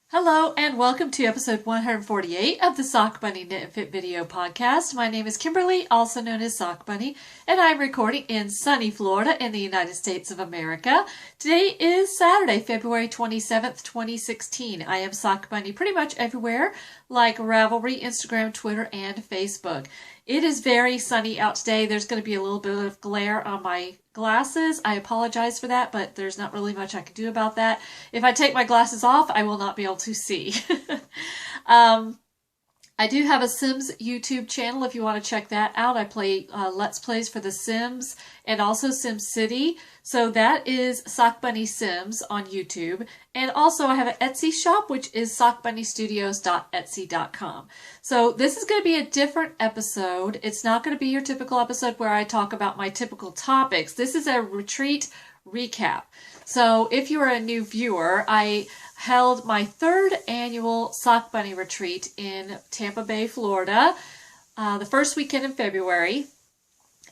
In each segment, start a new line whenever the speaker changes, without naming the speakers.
Hello and welcome to episode 148 of the SockBunny Knit and Fit video podcast. My name is Kimberly, also known as SockBunny, and I'm recording in sunny Florida in the United States of America. Today is Saturday, February 27th, 2016. I am SockBunny pretty much everywhere, like Ravelry, Instagram, Twitter, and Facebook. It is very sunny out today. There's going to be a little bit of glare on my glasses. I apologize for that, but there's not really much I can do about that. If I take my glasses off, I will not be able to see. I do have a Sims YouTube channel if you want to check that out. I play Let's Plays for The Sims and also SimCity. So that is SockBunny Sims on YouTube. And also I have an Etsy shop, which is sockbunnystudios.etsy.com. So this is going to be a different episode. It's not going to be your typical episode where I talk about my typical topics. This is a retreat recap. So if you are a new viewer, I held my third annual SockBunny retreat in Tampa Bay, Florida, the first weekend in February.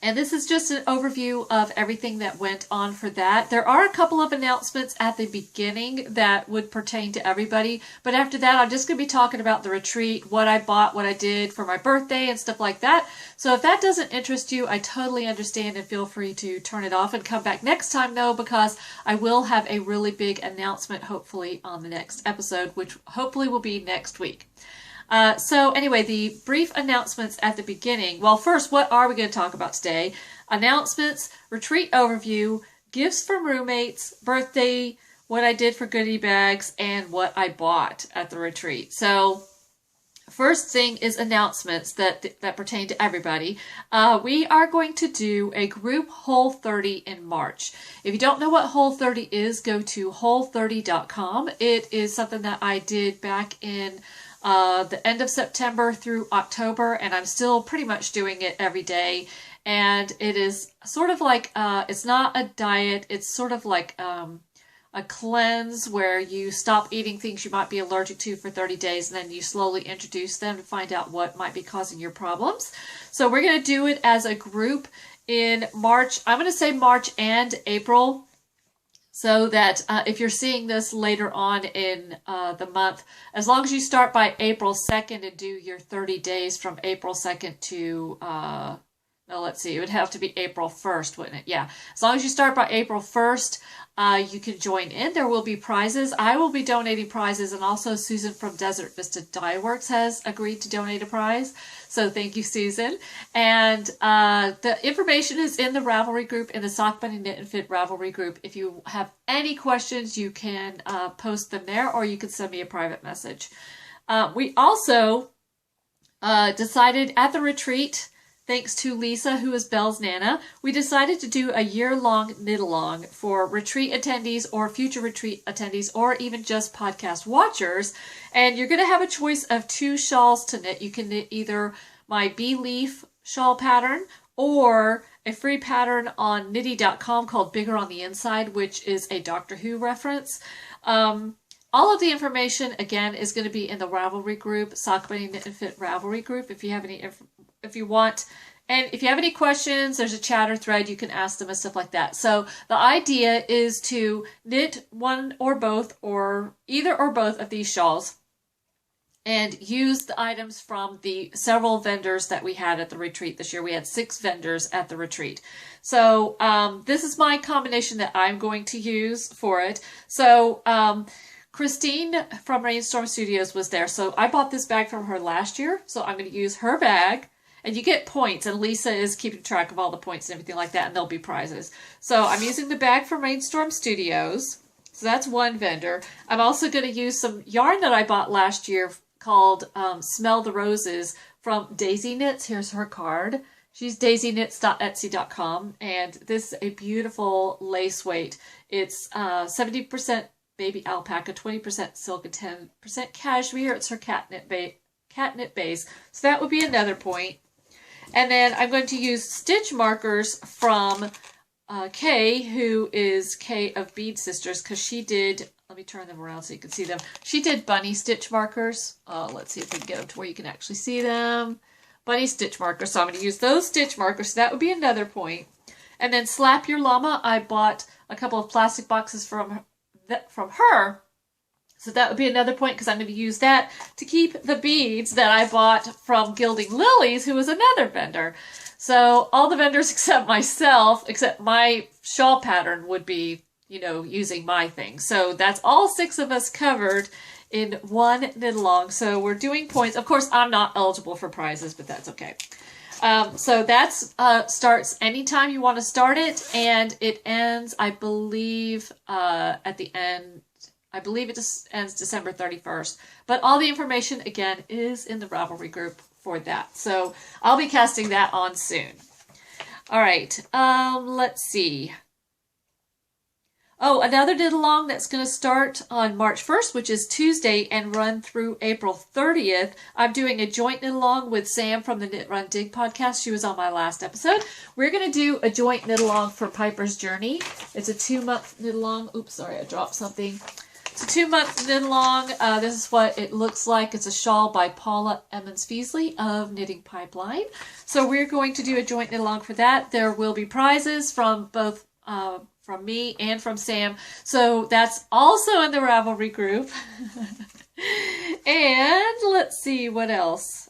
And this is just an overview of everything that went on for that. There are a couple of announcements at the beginning that would pertain to everybody. But after that, I'm just going to be talking about the retreat, what I bought, what I did for my birthday and stuff like that. So if that doesn't interest you, I totally understand and feel free to turn it off and come back next time though, because I will have a really big announcement hopefully on the next episode, which hopefully will be next week. So anyway, the brief announcements at the beginning. Well, first, what are we going to talk about today? Announcements, retreat overview, gifts from roommates, birthday, what I did for goodie bags, and what I bought at the retreat. So first thing is announcements that pertain to everybody. We are going to do a group Whole30 in March. If you don't know what Whole30 is, go to whole30.com. It is something that I did back in the end of September through October, and I'm still pretty much doing it every day. And it is sort of like, it's not a diet, it's sort of like a cleanse where you stop eating things you might be allergic to for 30 days, and then you slowly introduce them to find out what might be causing your problems. So we're going to do it as a group in March. I'm going to say March and April, so that if you're seeing this later on in the month, as long as you start by April 2nd and do your 30 days from April 2nd to, no, let's see, it would have to be April 1st, wouldn't it? Yeah. As long as you start by April 1st, you can join in. There will be prizes. I will be donating prizes, and also Susan from Desert Vista Dye Works has agreed to donate a prize. So thank you, Susan. And the information is in the Ravelry group, in the SockBunny Knit and Fit Ravelry group. If you have any questions, you can post them there, or you can send me a private message. We also decided at the retreat, thanks to Lisa, who is Belle's Nana, we decided to do a year-long knit-along for retreat attendees or future retreat attendees, or even just podcast watchers. And you're going to have a choice of 2 shawls to knit. You can knit either my bee leaf shawl pattern or a free pattern on knitty.com called Bigger on the Inside, which is a Doctor Who reference. All of the information, again, is going to be in the Ravelry group, SockBunny Knit and Fit Ravelry group. If you have any if you want, and if you have any questions, there's a chatter thread, you can ask them and stuff like that. So the idea is to knit one or both, or either or both of these shawls, and use the items from the several vendors that we had at the retreat this year. We had 6 vendors at the retreat. So this is my combination that I'm going to use for it. So Christine from Rainstorm Studios was there. So I bought this bag from her last year. So I'm going to use her bag. And you get points, and Lisa is keeping track of all the points and everything like that, and there'll be prizes. So I'm using the bag from Rainstorm Studios. So that's one vendor. I'm also going to use some yarn that I bought last year called Smell the Roses from Daisy Knits. Here's her card. She's daisyknits.etsy.com, and this is a beautiful lace weight. It's 70% baby alpaca, 20% silk, and 10% cashmere. It's her catnip base. So that would be another point. And then I'm going to use stitch markers from Kay, who is Kay of Bead Sisters, because she did, let me turn them around so you can see them. She did bunny stitch markers. Let's see if we can get them to where you can actually see them. Bunny stitch markers. So I'm going to use those stitch markers. So that would be another point. And then Slap Your Llama. I bought a couple of plastic boxes from her So that would be another point because I'm going to use that to keep the beads that I bought from Gilding Lilies, who was another vendor. So all the vendors except myself, except my shawl pattern would be, using my thing. So that's all 6 of us covered in one knit along. So we're doing points. Of course, I'm not eligible for prizes, but that's okay. So that's starts anytime you want to start it, and it ends, I believe, at the end. I believe it just ends December 31st. But all the information, again, is in the Ravelry group for that. So I'll be casting that on soon. All right, let's see. Oh, another knit along that's going to start on March 1st, which is Tuesday, and run through April 30th. I'm doing a joint knit along with Sam from the Knit Run Dig podcast. She was on my last episode. We're going to do a joint knit along for Piper's Journey. It's a 2-month knit along. Oops, sorry, I dropped something. It's a 2-month knit along. This is what it looks like. It's a shawl by Paula Emmons-Feasley of Knitting Pipeline. So we're going to do a joint knit along for that. There will be prizes from both from me and from Sam. So that's also in the Ravelry group. And let's see what else.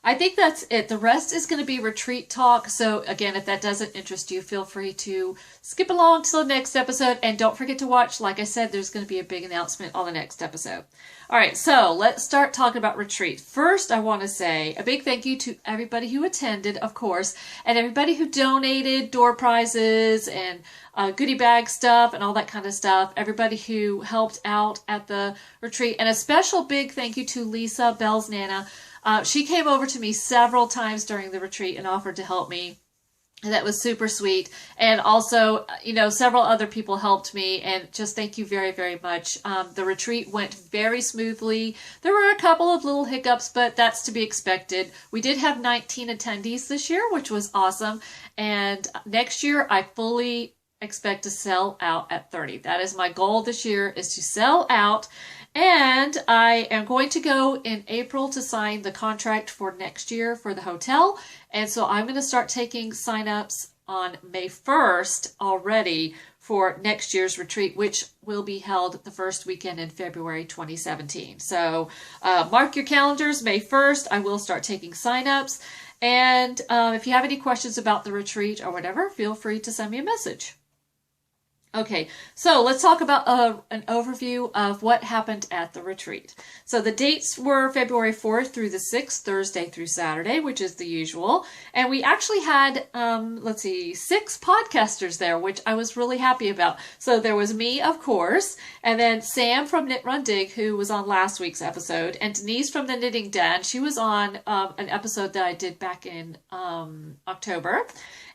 I think that's it. The rest is going to be retreat talk. So again, if that doesn't interest you, feel free to skip along to the next episode. And don't forget to watch. Like I said, there's going to be a big announcement on the next episode. All right, so let's start talking about retreat. First, I want to say a big thank you to everybody who attended, of course, and everybody who donated door prizes and goodie bag stuff and all that kind of stuff. Everybody who helped out at the retreat. And a special big thank you to Lisa, Bell's Nana. She came over to me several times during the retreat and offered to help me. And that was super sweet. And also, several other people helped me. And just thank you very, very much. The retreat went very smoothly. There were a couple of little hiccups, but that's to be expected. We did have 19 attendees this year, which was awesome. And next year, I fully expect to sell out at 30. That is my goal this year, is to sell out. And I am going to go in April to sign the contract for next year for the hotel. And so I'm going to start taking sign-ups on May 1st already for next year's retreat, which will be held the first weekend in February 2017. So mark your calendars, May 1st. I will start taking sign-ups. And if you have any questions about the retreat or whatever, feel free to send me a message. Okay, so let's talk about an overview of what happened at the retreat. So the dates were February 4th through the 6th, Thursday through Saturday, which is the usual. And we actually had, 6 podcasters there, which I was really happy about. So there was me, of course, and then Sam from Knit Run Dig, who was on last week's episode, and Denise from the Knitting Den. She was on an episode that I did back in October.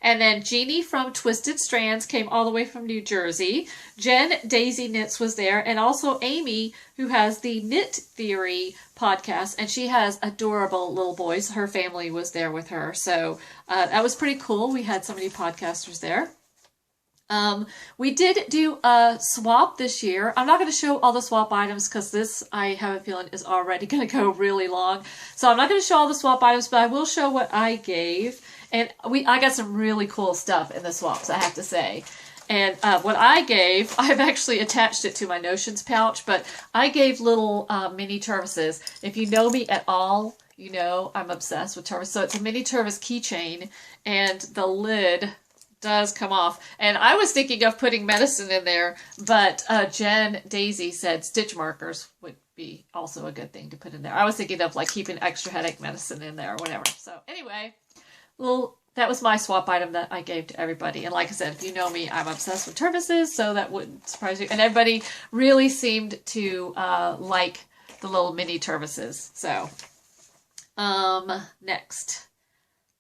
And then Jeannie from Twisted Strands came all the way from New Jersey. Jen Daisy Knits was there. And also Amy, who has the Knit Theory podcast. And she has adorable little boys. Her family was there with her. So that was pretty cool. We had so many podcasters there. We did do a swap this year. I'm not going to show all the swap items because this, I have a feeling, is already going to go really long. So I'm not going to show all the swap items, but I will show what I gave. And I got some really cool stuff in the swaps, I have to say. And what I gave, I've actually attached it to my Notions pouch, but I gave little mini Tervises. If you know me at all, you know I'm obsessed with Tervis. So it's a mini Tervis keychain, and the lid does come off. And I was thinking of putting medicine in there, but Jen Daisy said stitch markers would be also a good thing to put in there. I was thinking of like keeping extra headache medicine in there or whatever. So anyway, that was my swap item that I gave to everybody. And like I said, if you know me, I'm obsessed with Tervises, so that wouldn't surprise you. And everybody really seemed to like the little mini Tervises. So next.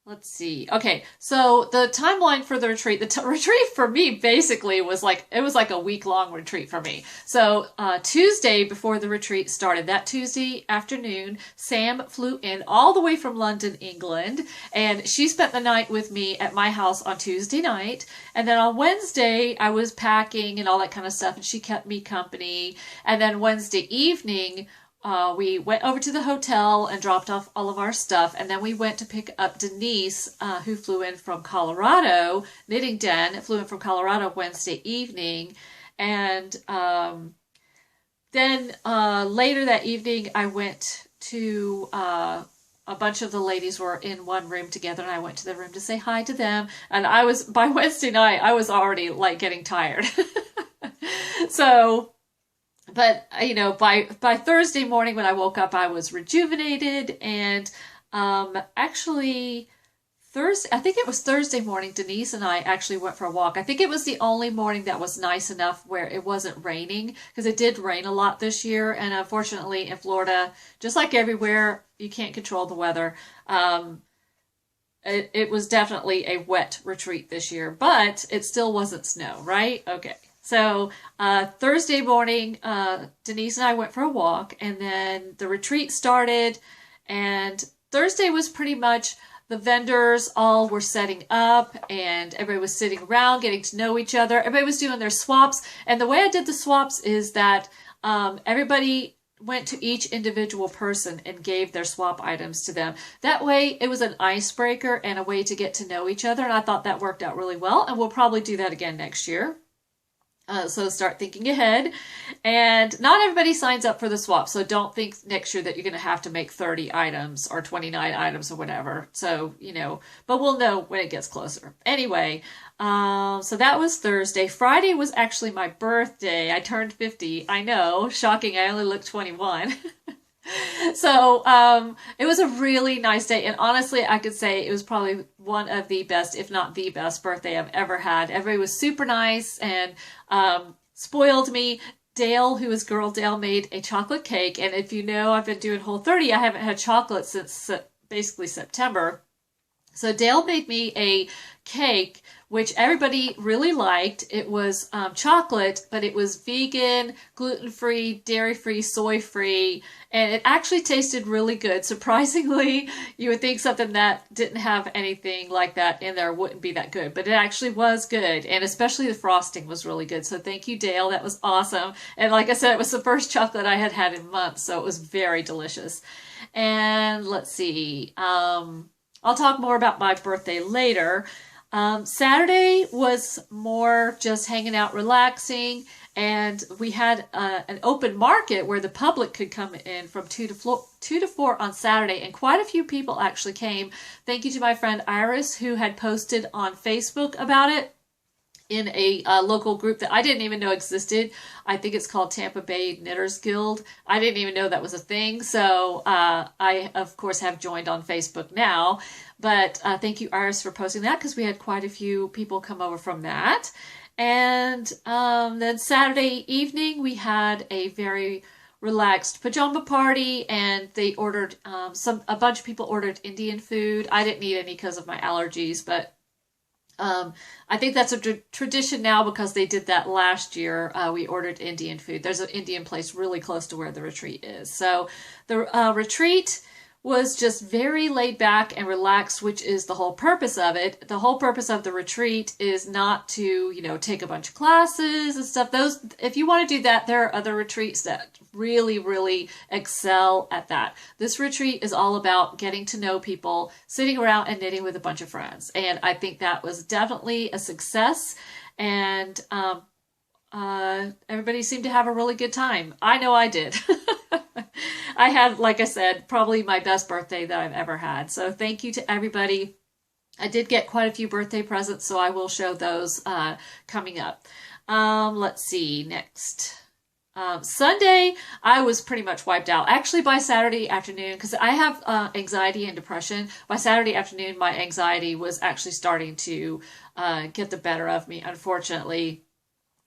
Let's see. Okay, so the timeline for the retreat. The retreat for me basically was like a week-long retreat for me. So Tuesday before the retreat started, that Tuesday afternoon, Sam flew in all the way from London, England, and she spent the night with me at my house on Tuesday night. And then on Wednesday, I was packing and all that kind of stuff, and she kept me company. And then Wednesday evening, we went over to the hotel and dropped off all of our stuff, and then we went to pick up Denise, who flew in from Colorado. Knitting Den flew in from Colorado Wednesday evening, and Then later that evening, I went to a bunch of the ladies were in one room together, and I went to the room to say hi to them. And by Wednesday night, I was already like getting tired. So, but by Thursday morning when I woke up, I was rejuvenated. And actually, I think it was Thursday morning, Denise and I actually went for a walk. I think it was the only morning that was nice enough where it wasn't raining, because it did rain a lot this year. And unfortunately in Florida, just like everywhere, you can't control the weather. It was definitely a wet retreat this year, but it still wasn't snow, right? Okay. So Thursday morning, Denise and I went for a walk, and then the retreat started. And Thursday was pretty much the vendors all were setting up, and everybody was sitting around getting to know each other. Everybody was doing their swaps. And the way I did the swaps is that everybody went to each individual person and gave their swap items to them. That way it was an icebreaker and a way to get to know each other. And I thought that worked out really well. And we'll probably do that again next year. So start thinking ahead. And not everybody signs up for the swap. So don't think next year that you're going to have to make 30 items or 29 items or whatever. So, but we'll know when it gets closer. Anyway, so that was Thursday. Friday was actually my birthday. I turned 50. I know, shocking. I only look 21. So it was a really nice day, and honestly I could say it was probably one of the best, if not the best, birthday I've ever had. Everybody was super nice and spoiled me. Dale, who is Girl Dale, made a chocolate cake, and if you know, I've been doing Whole30. I haven't had chocolate since basically September. So Dale made me a cake, which everybody really liked. It was chocolate, but it was vegan, gluten-free, dairy-free, soy-free, and it actually tasted really good. Surprisingly, you would think something that didn't have anything like that in there wouldn't be that good, but it actually was good, and especially the frosting was really good. So thank you, Dale. That was awesome. And like I said, it was the first chocolate I had had in months, so it was very delicious. And let's see. I'll talk more about my birthday later. Saturday was more just hanging out, relaxing, and we had an open market where the public could come in from 2 to 4 on Saturday, and quite a few people actually came. Thank you to my friend Iris, who had posted on Facebook about it in a local group that I didn't even know existed. I think it's called Tampa Bay Knitters Guild. I didn't even know that was a thing. So I, of course, have joined on Facebook now. But thank you, Iris, for posting that, because we had quite a few people come over from that. And then Saturday evening, we had a very relaxed pajama party, and they ordered a bunch of people ordered Indian food. I didn't eat any because of my allergies, but I think that's a tradition now because they did that last year. We ordered Indian food. There's an Indian place really close to where the retreat is. So the retreat was just very laid back and relaxed, which is the whole purpose of it. The whole purpose of the retreat is not to, take a bunch of classes and stuff. If you want to do that, there are other retreats that really, really excel at that. This retreat is all about getting to know people, sitting around and knitting with a bunch of friends. And I think that was definitely a success. And everybody seemed to have a really good time. I know I did. I had, like I said, probably my best birthday that I've ever had. So thank you to everybody. I did get quite a few birthday presents, so I will show those coming up. Let's see, next. Sunday, I was pretty much wiped out. Actually, by Saturday afternoon, because I have anxiety and depression, by Saturday afternoon, my anxiety was actually starting to get the better of me, unfortunately.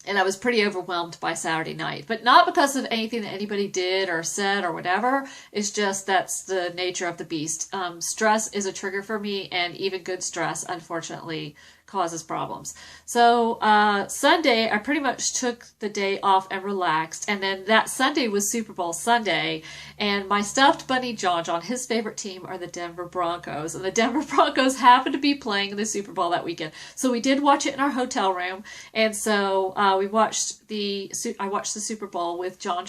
And I was pretty overwhelmed by Saturday night, but not because of anything that anybody did or said or whatever. It's just that's the nature of the beast. Stress is a trigger for me, and even good stress, unfortunately, causes problems. So Sunday, I pretty much took the day off and relaxed. And then that Sunday was Super Bowl Sunday. And my stuffed bunny John, his favorite team are the Denver Broncos. And the Denver Broncos happened to be playing in the Super Bowl that weekend. So we did watch it in our hotel room. And so I watched the Super Bowl with John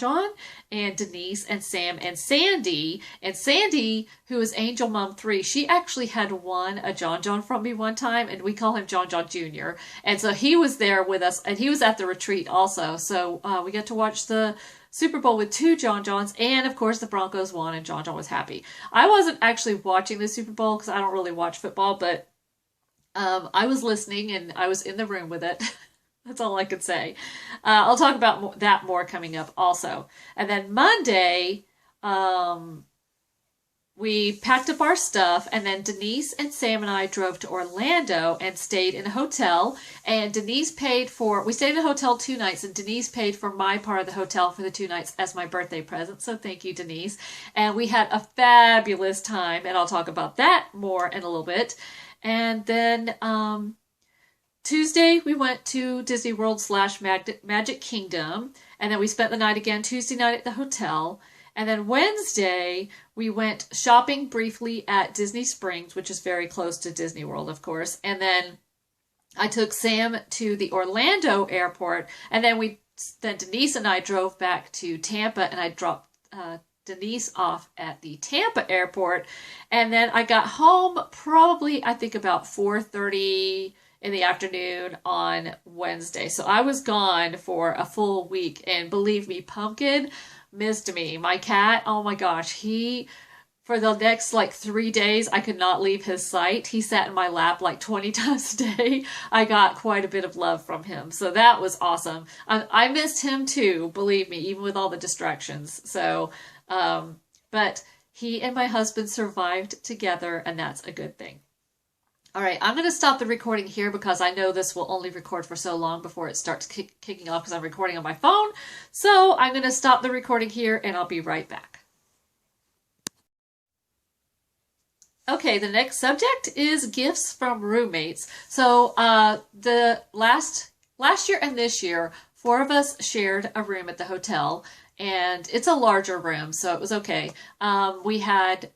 and Denise and Sam and Sandy. And Sandy, who is Angel Mom 3, she actually had won a John from me one time, and we call him John Jr. And so he was there with us, and he was at the retreat also. So we got to watch the Super Bowl with 2 John Johns, and of course the Broncos won and John John was happy. I wasn't actually watching the Super Bowl because I don't really watch football, but I was listening and I was in the room with it. That's all I could say. I'll talk about that more coming up also. And then Monday, we packed up our stuff, and then Denise and Sam and I drove to Orlando and stayed in a hotel. And Denise paid for, we stayed in a hotel 2 nights, and Denise paid for my part of the hotel for the 2 nights as my birthday present. So thank you, Denise. And we had a fabulous time, and I'll talk about that more in a little bit. And then Tuesday, we went to Disney World / Magic Kingdom, and then we spent the night again Tuesday night at the hotel. And then Wednesday, we went shopping briefly at Disney Springs, which is very close to Disney World, of course. And then I took Sam to the Orlando airport, and then Denise and I drove back to Tampa, and I dropped Denise off at the Tampa airport. And then I got home probably, I think, about 4:30 in the afternoon on Wednesday. So I was gone for a full week, and believe me, Pumpkin missed me. My cat, oh my gosh, for the next 3 days, I could not leave his sight. He sat in my lap 20 times a day. I got quite a bit of love from him. So that was awesome. I missed him too, believe me, even with all the distractions. So, but he and my husband survived together, and that's a good thing. All right, I'm going to stop the recording here because I know this will only record for so long before it starts kicking off because I'm recording on my phone. So I'm going to stop the recording here and I'll be right back. Okay, the next subject is gifts from roommates. So the last year and this year, 4 of us shared a room at the hotel, and it's a larger room, so it was okay. We had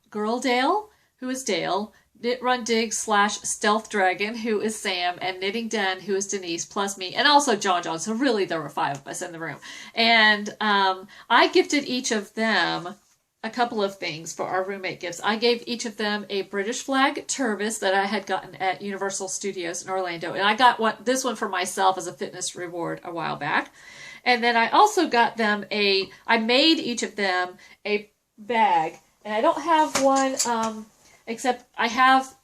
Girl Dale, who is Dale, Knit Run Dig / Stealth Dragon, who is Sam, and Knitting Den, who is Denise, plus me, and also John John. So really there were 5 of us in the room. And I gifted each of them a couple of things for our roommate gifts. I gave each of them a British flag turvis that I had gotten at Universal Studios in Orlando. And I got this one for myself as a fitness reward a while back. And then I also got them I made each of them a bag. And I don't have one, except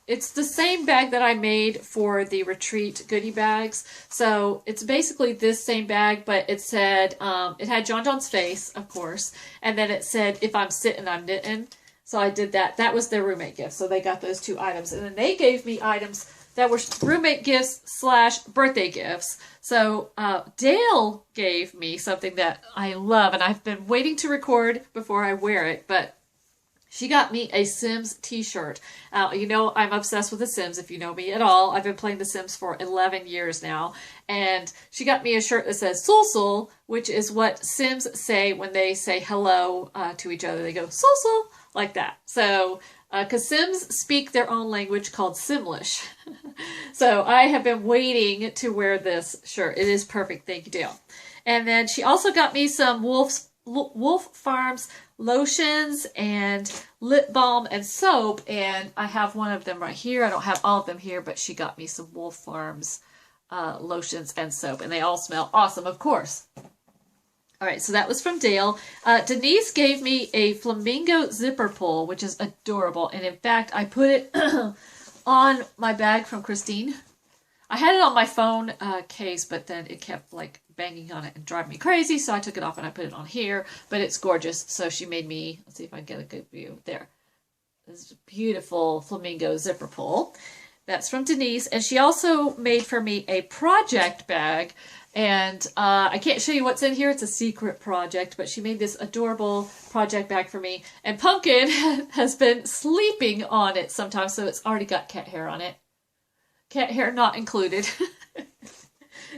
it's the same bag that I made for the retreat goodie bags. So it's basically this same bag, but it said, it had John John's face, of course. And then it said, if I'm sitting, I'm knitting. So I did that. That was their roommate gift. So they got those 2 items. And then they gave me items that were roommate gifts / birthday gifts. So Dale gave me something that I love, and I've been waiting to record before I wear it, but she got me a Sims t-shirt. You know, I'm obsessed with The Sims, if you know me at all. I've been playing The Sims for 11 years now. And she got me a shirt that says Sul Sul, which is what Sims say when they say hello to each other. They go Sul Sul, like that. So, because Sims speak their own language called Simlish. So I have been waiting to wear this shirt. It is perfect. Thank you, Dale. And then she also got me some Wolf Farms lotions and lip balm and soap, and I have one of them right here. I don't have all of them here, but she got me some Wolf Farms lotions and soap, and they all smell awesome, of course. All right, so that was from Dale. Denise gave me a flamingo zipper pull, which is adorable, and in fact, I put it on my bag from Christine. I had it on my phone case, but then it kept banging on it and driving me crazy, so I took it off and I put it on here, but it's gorgeous. So she made me, let's see if I can get a good view there. This beautiful flamingo zipper pull. That's from Denise, and she also made for me a project bag, and I can't show you what's in here. It's a secret project, but she made this adorable project bag for me, and Pumpkin has been sleeping on it sometimes, so it's already got cat hair on it. Cat hair not included.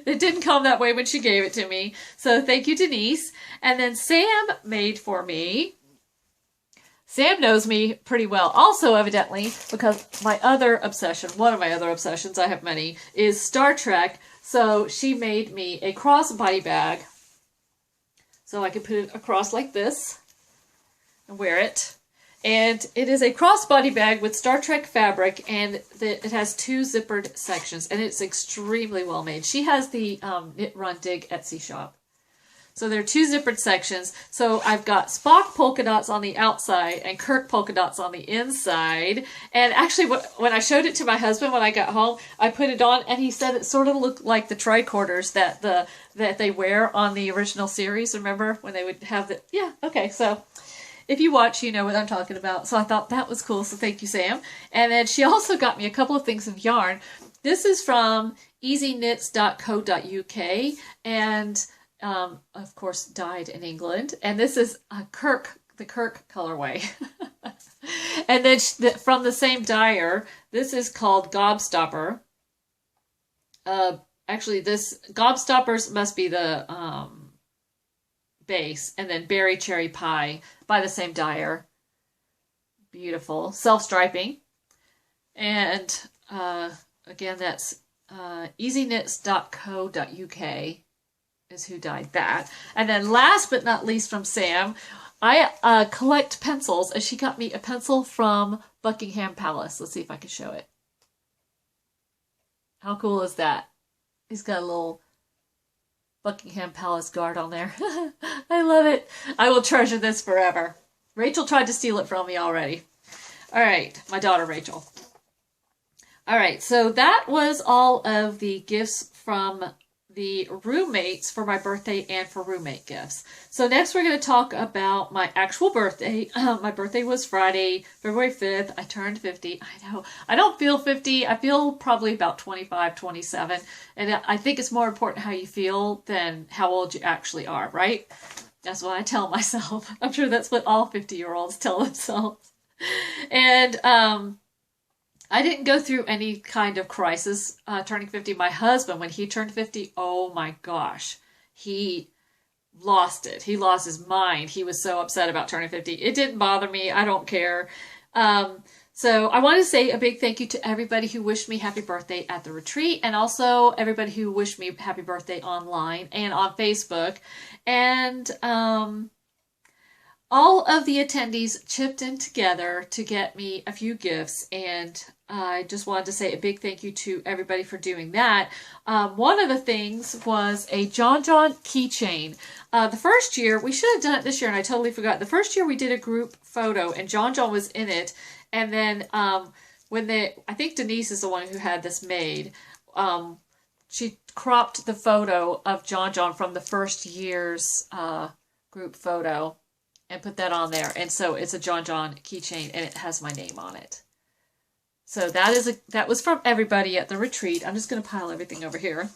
It didn't come that way when she gave it to me. So thank you, Denise. And then Sam made for me. Sam knows me pretty well also, evidently, because my other obsession, one of my other obsessions, I have many, is Star Trek. So she made me a crossbody bag. So I could put it across like this and wear it. And it is a crossbody bag with Star Trek fabric, and it has 2 zippered sections, and it's extremely well made. She has the Knit Run Dig Etsy shop. So there are two zippered sections. So I've got Spock polka dots on the outside and Kirk polka dots on the inside. And actually, when I showed it to my husband when I got home, I put it on, and he said it sort of looked like the tricorders that they wear on the original series. Remember when they would have the okay. So if you watch, you know what I'm talking about. So I thought that was cool. So thank you, Sam. And then she also got me a couple of things of yarn. This is from easyknits.co.uk, and of course dyed in England. And this is the Kirk colorway. And then from the same dyer, this is called Gobstopper. Actually, this Gobstoppers must be the base, and then Berry Cherry Pie by the same dyer. Beautiful. Self-striping. And again, that's easyknits.co.uk is who dyed that. And then last but not least from Sam, I collect pencils, and she got me a pencil from Buckingham Palace. Let's see if I can show it. How cool is that? He's got a little Buckingham Palace guard on there. I love it. I will treasure this forever. Rachel tried to steal it from me already. All right, my daughter Rachel. All right, so that was all of the gifts from the roommates for my birthday and for roommate gifts. So next we're going to talk about my actual birthday. My birthday was Friday, February 5th. I turned 50. I know. I don't feel 50. I feel probably about 25, 27. And I think it's more important how you feel than how old you actually are, right? That's what I tell myself. I'm sure that's what all 50-year-olds tell themselves. And I didn't go through any kind of crisis turning 50. My husband, when he turned 50, oh my gosh, he lost it. He lost his mind. He was so upset about turning 50. It didn't bother me. I don't care. So I want to say a big thank you to everybody who wished me happy birthday at the retreat, and also everybody who wished me happy birthday online and on Facebook. And all of the attendees chipped in together to get me a few gifts, and I just wanted to say a big thank you to everybody for doing that. One of the things was a John keychain. The first year, we should have done it this year, and I totally forgot. The first year we did a group photo, and John was in it, and then I think Denise is the one who had this made. She cropped the photo of John from the first year's group photo and put that on there. And so it's a John keychain, and it has my name on it. So that was from everybody at the retreat. I'm just going to pile everything over here.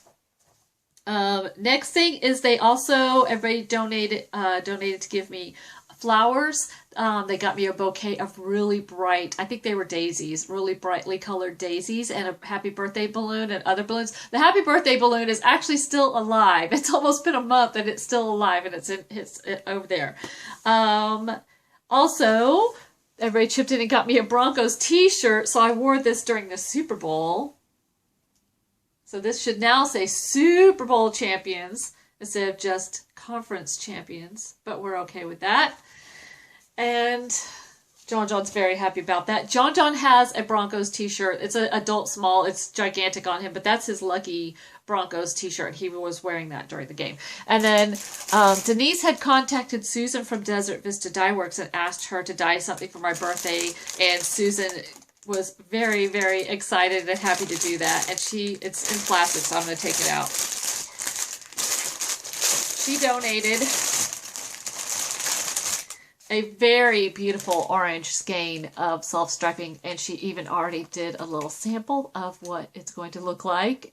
Next thing is everybody donated to give me flowers. They got me a bouquet of really bright, I think they were daisies, really brightly colored daisies, and a happy birthday balloon and other balloons. The happy birthday balloon is actually still alive. It's almost been a month and it's still alive, and it's over there. Also, everybody chipped in and got me a Broncos t-shirt, so I wore this during the Super Bowl. So this should now say Super Bowl champions instead of just conference champions, but we're okay with that. And John's very happy about that. John has a Broncos t-shirt. It's an adult small. It's gigantic on him, but that's his lucky Broncos t-shirt. He was wearing that during the game. And then Denise had contacted Susan from Desert Vista Dye Works and asked her to dye something for my birthday, and Susan was very, very excited and happy to do that. And it's in plastic, so I'm going to take it out. She donated a very beautiful orange skein of self-striping, and she even already did a little sample of what it's going to look like.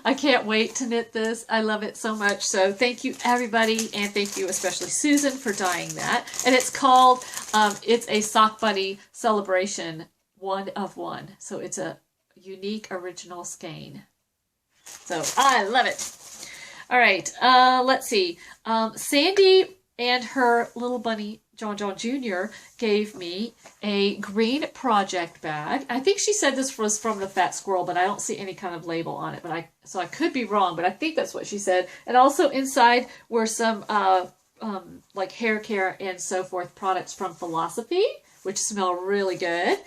I can't wait to knit this. I love it so much. So thank you, everybody, and thank you especially Susan for dyeing that. And it's called, it's a SockBunny Celebration 1 of 1. So it's a unique original skein. So I love it. All right, let's see. Sandy and her little bunny, John Jr., gave me a green project bag. I think she said this was from the Fat Squirrel, but I don't see any kind of label on it. So I could be wrong, but I think that's what she said. And also inside were some like hair care and so forth products from Philosophy, which smell really good.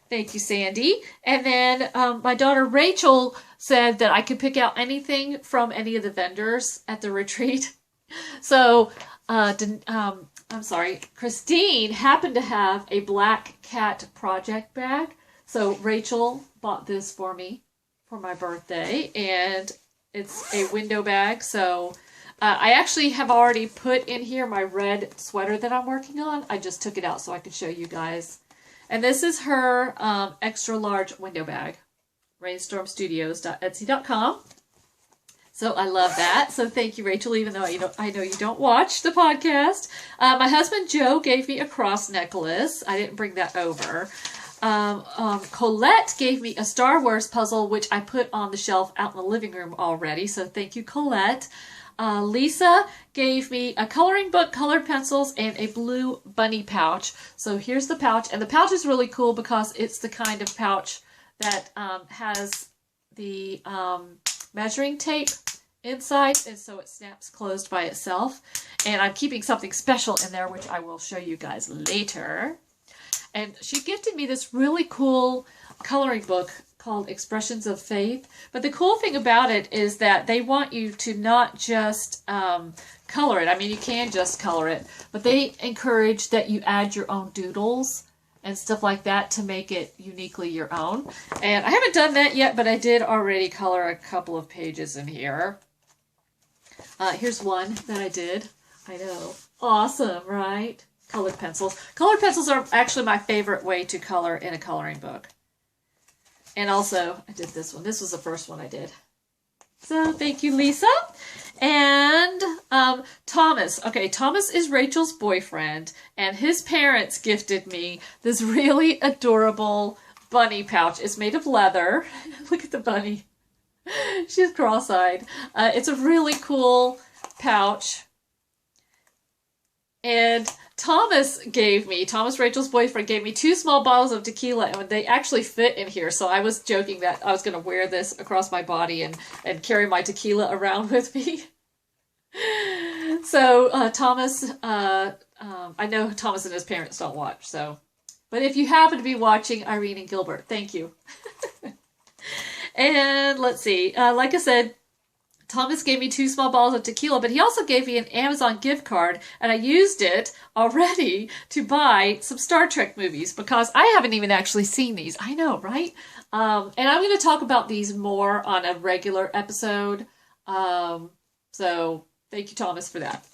Thank you, Sandy. And then my daughter Rachel said that I could pick out anything from any of the vendors at the retreat. So, I'm sorry, Christine happened to have a black cat project bag. So Rachel bought this for me for my birthday, and it's a window bag. So I actually have already put in here my red sweater that I'm working on. I just took it out so I could show you guys. And this is her extra large window bag. rainstormstudios.etsy.com. So I love that. So thank you, Rachel, even though I know you don't watch the podcast. My husband, Joe, gave me a cross necklace. I didn't bring that over. Colette gave me a Star Wars puzzle, which I put on the shelf out in the living room already. So thank you, Colette. Lisa gave me a coloring book, colored pencils, and a blue bunny pouch. So here's the pouch. And the pouch is really cool because it's the kind of pouch that has the measuring tape inside, and so it snaps closed by itself. And I'm keeping something special in there, which I will show you guys later. And she gifted me this really cool coloring book called Expressions of Faith. But the cool thing about it is that they want you to not just color it. I mean, you can just color it, but they encourage that you add your own doodles and stuff like that to make it uniquely your own. And I haven't done that yet, but I did already color a couple of pages in here. Here's one that I did. I know. Awesome, right? Colored pencils. Colored pencils are actually my favorite way to color in a coloring book. And also, I did this one. This was the first one I did. So thank you, Lisa. And Thomas. Okay, Thomas is Rachel's boyfriend, and his parents gifted me this really adorable bunny pouch. It's made of leather. Look at the bunny. She's cross-eyed. It's a really cool pouch. And Thomas, Rachel's boyfriend, gave me 2 small bottles of tequila, and they actually fit in here. So I was joking that I was going to wear this across my body and carry my tequila around with me. So Thomas, I know Thomas and his parents don't watch, so. But if you happen to be watching, Irene and Gilbert, thank you. And let's see, like I said, Thomas gave me 2 small bottles of tequila, but he also gave me an Amazon gift card, and I used it already to buy some Star Trek movies because I haven't even actually seen these. I know, right? And I'm going to talk about these more on a regular episode. So thank you, Thomas, for that.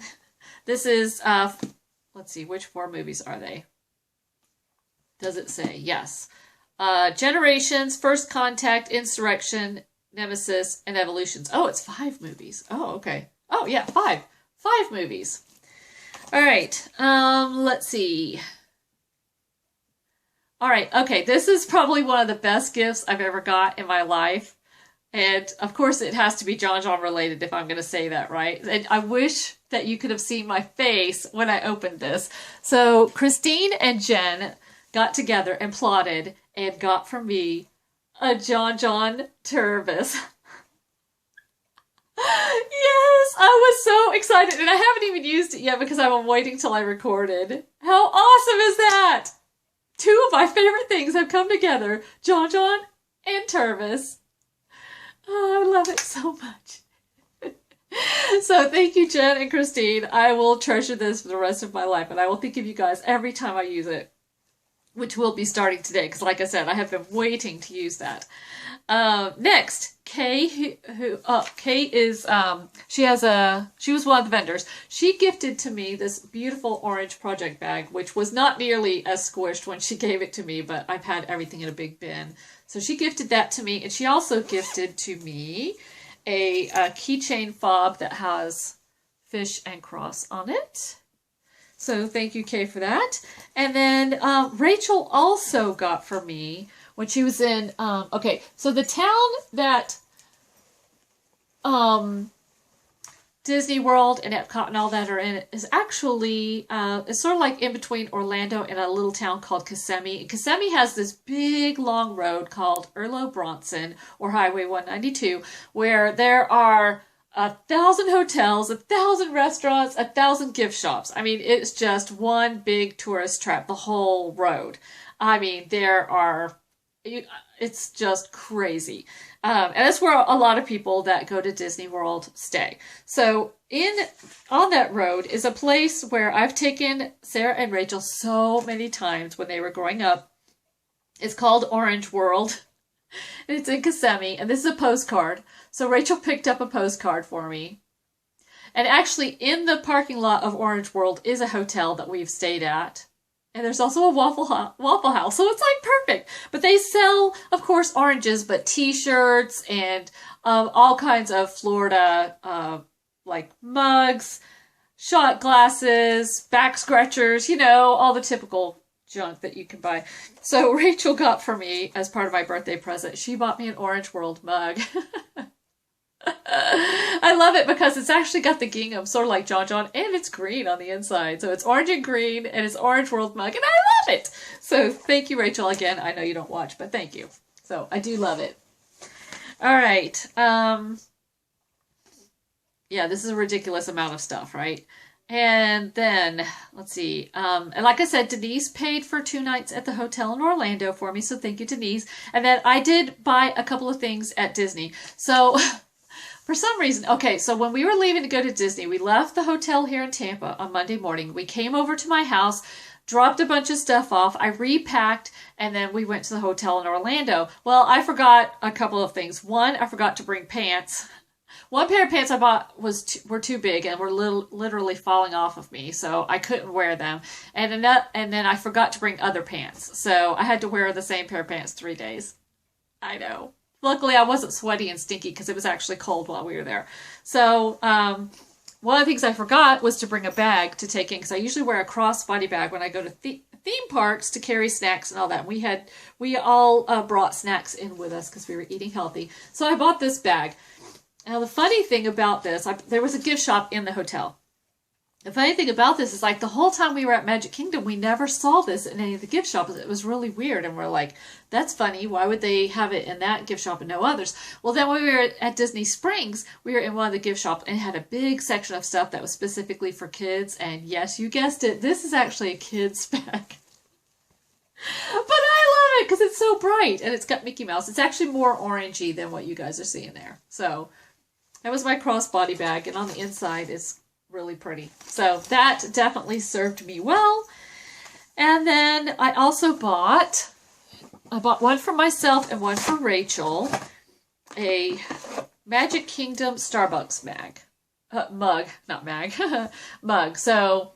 This is, let's see, which 4 movies are they? Does it say? Yes. Generations, First Contact, Insurrection, Nemesis, and Evolutions. Oh, it's 5 movies. Oh, okay. Oh, yeah, 5. 5 movies. All right. Let's see. All right. Okay, this is probably one of the best gifts I've ever got in my life. And, of course, it has to be John John related if I'm going to say that, right? And I wish that you could have seen my face when I opened this. So, Christine and Jen got together and plotted and got for me a John John Turvis. Yes, I was so excited, and I haven't even used it yet because I'm waiting till I recorded. How awesome is that? 2 of my favorite things have come together, John John and Turvis. Oh, I love it so much. So thank you, Jen and Christine. I will treasure this for the rest of my life, and I will think of you guys every time I use it, which will be starting today, because like I said, I have been waiting to use that. Next, Kay, Kay is, she was one of the vendors. She gifted to me this beautiful orange project bag, which was not nearly as squished when she gave it to me, but I've had everything in a big bin. So she gifted that to me, and she also gifted to me a keychain fob that has fish and cross on it. So thank you, Kay, for that. And then Rachel also got for me when she was in, okay, so the town that Disney World and Epcot and all that are in is actually, it's sort of like in between Orlando and a little town called Kissimmee. And Kissimmee has this big long road called Erlo Bronson, or Highway 192, where there are 1,000 hotels, 1,000 restaurants, 1,000 gift shops. I mean, it's just one big tourist trap, the whole road. I mean, it's just crazy. And that's where a lot of people that go to Disney World stay. So on that road is a place where I've taken Sarah and Rachel so many times when they were growing up. It's called Orange World. And it's in Kissimmee, and this is a postcard. So Rachel picked up a postcard for me. And actually, in the parking lot of Orange World is a hotel that we've stayed at. And there's also a Waffle House, so it's like perfect. But they sell, of course, oranges, but t-shirts and all kinds of Florida, like mugs, shot glasses, back scratchers, you know, all the typical junk that you can buy. So Rachel got for me, as part of my birthday present, she bought me an Orange World mug. I love it because it's actually got the gingham, sort of like John John, and it's green on the inside. So it's orange and green, and it's Orange World mug, and I love it! So thank you, Rachel, again. I know you don't watch, but thank you. So I do love it. All right. Yeah, this is a ridiculous amount of stuff, right? And then, let's see. And like I said, Denise paid for 2 nights at the hotel in Orlando for me, so thank you, Denise. And then I did buy a couple of things at Disney. So... For some reason, okay, so when we were leaving to go to Disney, we left the hotel here in Tampa on Monday morning. We came over to my house, dropped a bunch of stuff off, I repacked, and then we went to the hotel in Orlando. Well, I forgot a couple of things. One, I forgot to bring pants. One pair of pants I bought were too big and were literally falling off of me, so I couldn't wear them. And then I forgot to bring other pants, so I had to wear the same pair of pants 3 days. I know. Luckily, I wasn't sweaty and stinky because it was actually cold while we were there. So, one of the things I forgot was to bring a bag to take in because I usually wear a crossbody bag when I go to theme parks to carry snacks and all that. And we all brought snacks in with us because we were eating healthy. So I bought this bag. Now, the funny thing about this, there was a gift shop in the hotel. The funny thing about this is, like, the whole time we were at Magic Kingdom, we never saw this in any of the gift shops. It was really weird, and we're like, that's funny. Why would they have it in that gift shop and no others? Well, then when we were at Disney Springs, we were in one of the gift shops and it had a big section of stuff that was specifically for kids. And yes, you guessed it, this is actually a kid's bag. But I love it because it's so bright, and it's got Mickey Mouse. It's actually more orangey than what you guys are seeing there. So that was my crossbody bag, and on the inside it's really pretty. So that definitely served me well. And then I also bought one for myself and one for Rachel, a Magic Kingdom Starbucks mug. So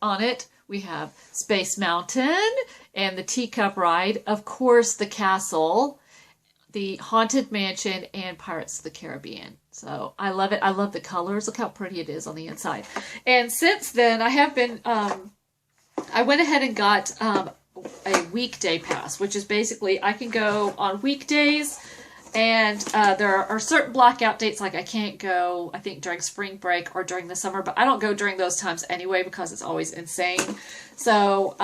on it we have Space Mountain and the Teacup Ride, of course the castle, the Haunted Mansion, and Pirates of the Caribbean. So I love it. I love the colors. Look how pretty it is on the inside. And since then, I have been, I went ahead and got a weekday pass, which is basically I can go on weekdays, and there are certain blackout dates, like I can't go, I think, during spring break or during the summer, but I don't go during those times anyway because it's always insane. So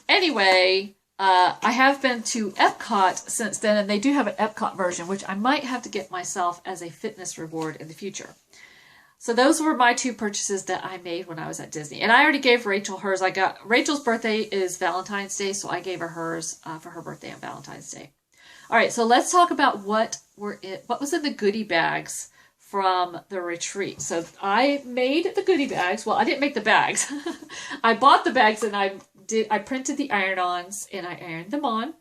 anyway... I have been to Epcot since then, and they do have an Epcot version, which I might have to get myself as a fitness reward in the future. So those were my 2 purchases that I made when I was at Disney. And I already gave Rachel hers. Rachel's birthday is Valentine's Day, so I gave her hers for her birthday on Valentine's Day. All right, so let's talk about what was in the goodie bags from the retreat. So I made the goodie bags. Well, I didn't make the bags. I bought the bags, and I printed the iron-ons and I ironed them on.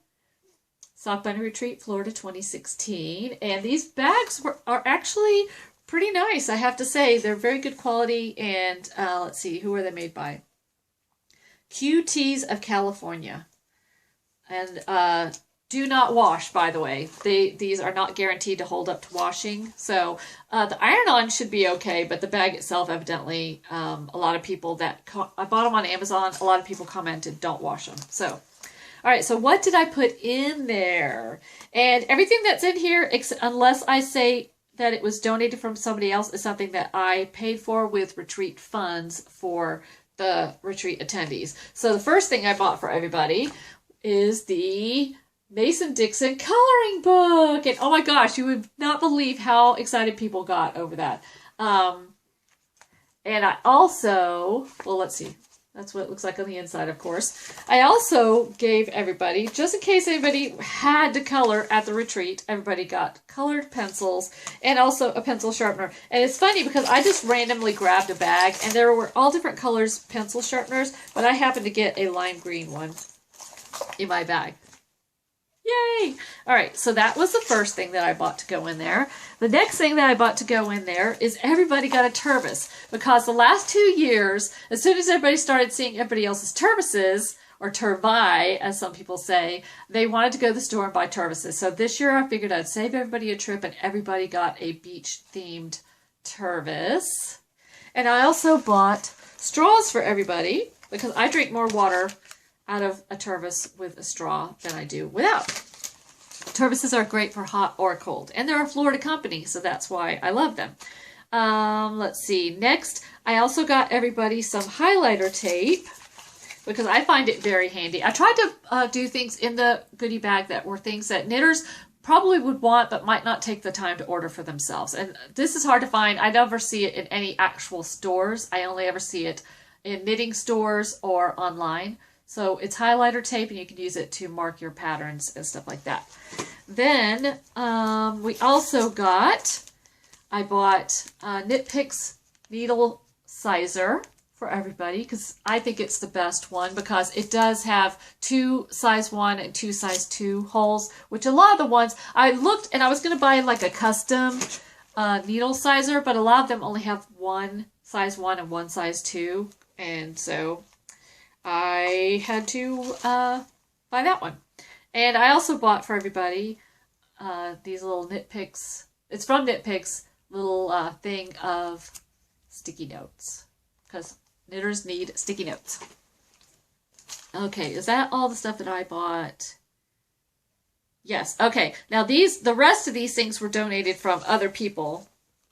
SockBunny Retreat, Florida 2016. And these bags are actually pretty nice, I have to say. They're very good quality. And let's see, who are they made by? QTs of California. And do not wash, by the way. These are not guaranteed to hold up to washing. So the iron-on should be okay, but the bag itself, evidently, a lot of people I bought them on Amazon, a lot of people commented, don't wash them. So, all right, so what did I put in there? And everything that's in here, unless I say that it was donated from somebody else, is something that I paid for with retreat funds for the retreat attendees. So the first thing I bought for everybody is the Mason-Dixon coloring book. And oh my gosh, you would not believe how excited people got over that. And I also, well, let's see. That's what it looks like on the inside, of course. I also gave everybody, just in case anybody had to color at the retreat, everybody got colored pencils and also a pencil sharpener. And it's funny because I just randomly grabbed a bag and there were all different colors pencil sharpeners, but I happened to get a lime green one in my bag. Yay! All right, so that was the first thing that I bought to go in there. The next thing that I bought to go in there is everybody got a turbis, because the last 2 years, as soon as everybody started seeing everybody else's turbises, or turbi, as some people say, they wanted to go to the store and buy turbises. So this year I figured I'd save everybody a trip and everybody got a beach-themed turbis. And I also bought straws for everybody, because I drink more water out of a turbis with a straw than I do without. Turbises are great for hot or cold, and they're a Florida company, so that's why I love them. Let's see. Next, I also got everybody some highlighter tape because I find it very handy. I tried to do things in the goodie bag that were things that knitters probably would want but might not take the time to order for themselves. And this is hard to find. I never see it in any actual stores. I only ever see it in knitting stores or online. So it's highlighter tape, and you can use it to mark your patterns and stuff like that. Then we also I bought Knit Picks needle sizer for everybody, because I think it's the best one, because it does have 2 size 1 and 2 size 2 holes, which a lot of the ones, I looked and I was going to buy like a custom needle sizer, but a lot of them only have 1 size 1 and 1 size 2, and so I had to buy that one. And I also bought for everybody these little Knit Picks. It's from Knit Picks, little thing of sticky notes, because knitters need sticky notes. Okay, is that all the stuff that I bought? Yes. Okay. Now the rest of these things were donated from other people,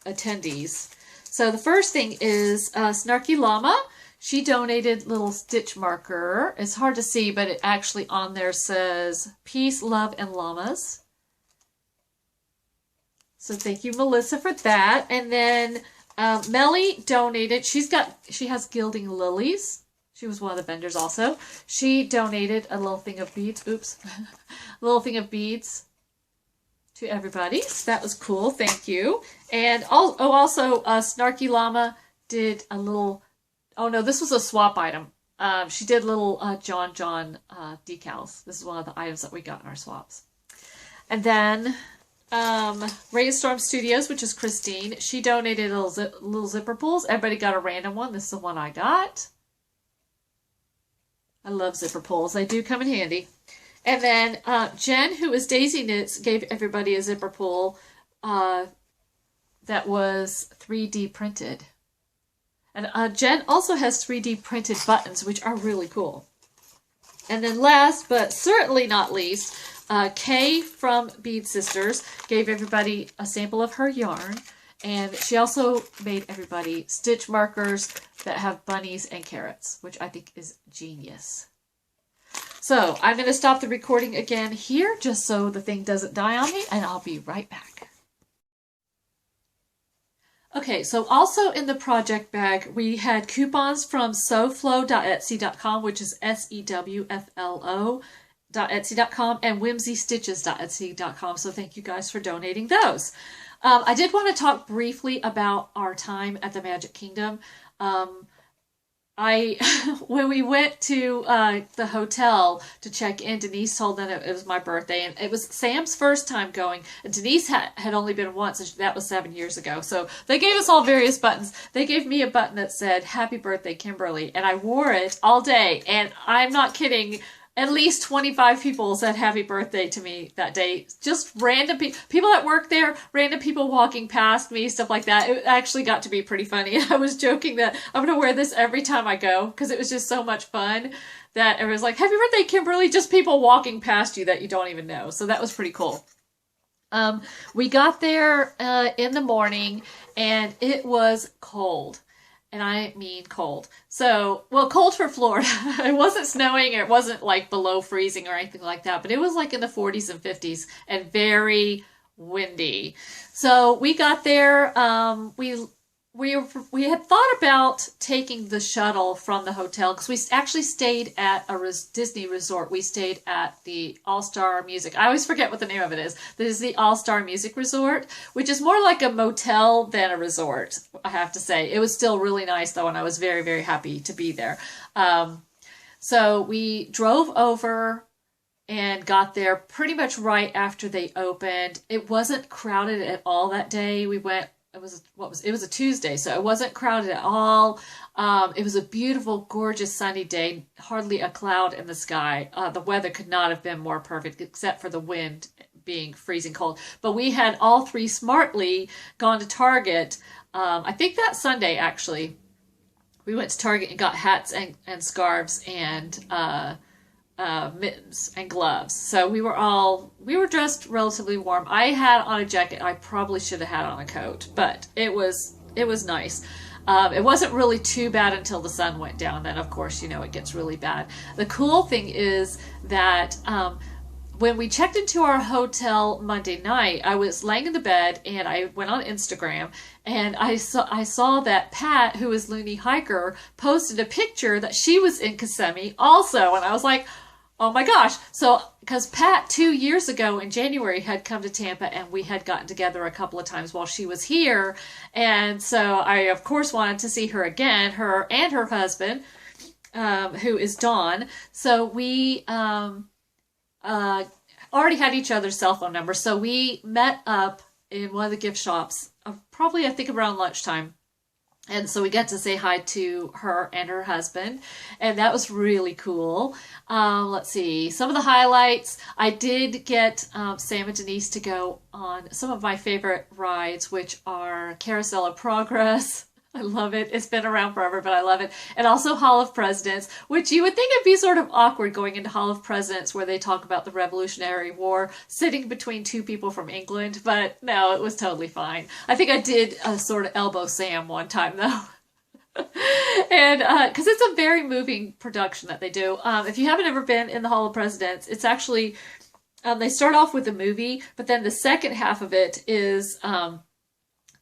attendees. So the first thing is Snarky Llama. She donated little stitch marker. It's hard to see, but it actually on there says peace, love, and llamas. So thank you, Melissa, for that. And then Melly donated. She has Gilding Lilies. She was one of the vendors also. She donated a little thing of beads. Oops. A little thing of beads to everybody. So that was cool. Thank you. And also Snarky Llama did a little... Oh no, this was a swap item. She did little John decals. This is one of the items that we got in our swaps. And then Rainstorm Studios, which is Christine, she donated little zipper pulls. Everybody got a random one. This is the one I got. I love zipper pulls. They do come in handy. And then Jen, who is Daisy Knits, gave everybody a zipper pull that was 3D printed. And Jen also has 3D printed buttons, which are really cool. And then last, but certainly not least, Kay from Bead Sisters gave everybody a sample of her yarn. And she also made everybody stitch markers that have bunnies and carrots, which I think is genius. So I'm going to stop the recording again here, just so the thing doesn't die on me, and I'll be right back. Okay, so also in the project bag, we had coupons from sewflow.etsy.com, which is SEWFLO.etsy.com, and whimsystitches.etsy.com. So thank you guys for donating those. I did want to talk briefly about our time at the Magic Kingdom. When we went to the hotel to check in, Denise told them it was my birthday, and it was Sam's first time going, and Denise had only been once, and that was 7 years ago. So they gave us all various buttons. They gave me a button that said, "Happy birthday, Kimberly," and I wore it all day, and I'm not kidding. At least 25 people said happy birthday to me that day. Just random people that work there, random people walking past me, stuff like that. It actually got to be pretty funny. I was joking that I'm going to wear this every time I go because it was just so much fun that everyone's like, happy birthday, Kimberly. Just people walking past you that you don't even know. So that was pretty cool. We got there in the morning and it was cold. And I mean cold. So, well, cold for Florida. It wasn't snowing. It wasn't like below freezing or anything like that. But it was like in the 40s and 50s and very windy. So we got there. We we had thought about taking the shuttle from the hotel because we actually stayed at a Disney resort. We stayed at the All-Star Music. I always forget what the name of it is. This is the All-Star Music Resort, which is more like a motel than a resort, I have to say. It was still really nice, though, and I was very, very happy to be there. So we drove over and got there pretty much right after they opened. It wasn't crowded at all that day. We went, it was a Tuesday, so it wasn't crowded at all. It was a beautiful, gorgeous, sunny day, hardly a cloud in the sky. The weather could not have been more perfect, except for the wind being freezing cold. But we had all three smartly gone to Target. I think that Sunday, actually, we went to Target and got hats and scarves and mittens and gloves. So we were dressed relatively warm. I had on a jacket. I probably should have had on a coat, but it was nice. It wasn't really too bad until the sun went down. Then, of course, it gets really bad. The cool thing is that when we checked into our hotel Monday night, I was laying in the bed and I went on Instagram and I saw that Pat, who is Looney Hiker, posted a picture that she was in Kissimmee also, and I was like, oh my gosh. So, because Pat 2 years ago in January had come to Tampa and we had gotten together a couple of times while she was here. And so I, of course, wanted to see her again, her and her husband, who is Dawn. So we already had each other's cell phone numbers. So we met up in one of the gift shops, probably I think around lunchtime. And so we got to say hi to her and her husband, and that was really cool. Let's see, some of the highlights. I did get Sam and Denise to go on some of my favorite rides, which are Carousel of Progress. I love it. It's been around forever, but I love it. And also Hall of Presidents, which you would think it'd be sort of awkward going into Hall of Presidents where they talk about the Revolutionary War sitting between two people from England, but no, it was totally fine. I think I did sort of elbow Sam one time, though. And because it's a very moving production that they do. If you haven't ever been in the Hall of Presidents, it's actually, they start off with a movie, but then the second half of it is...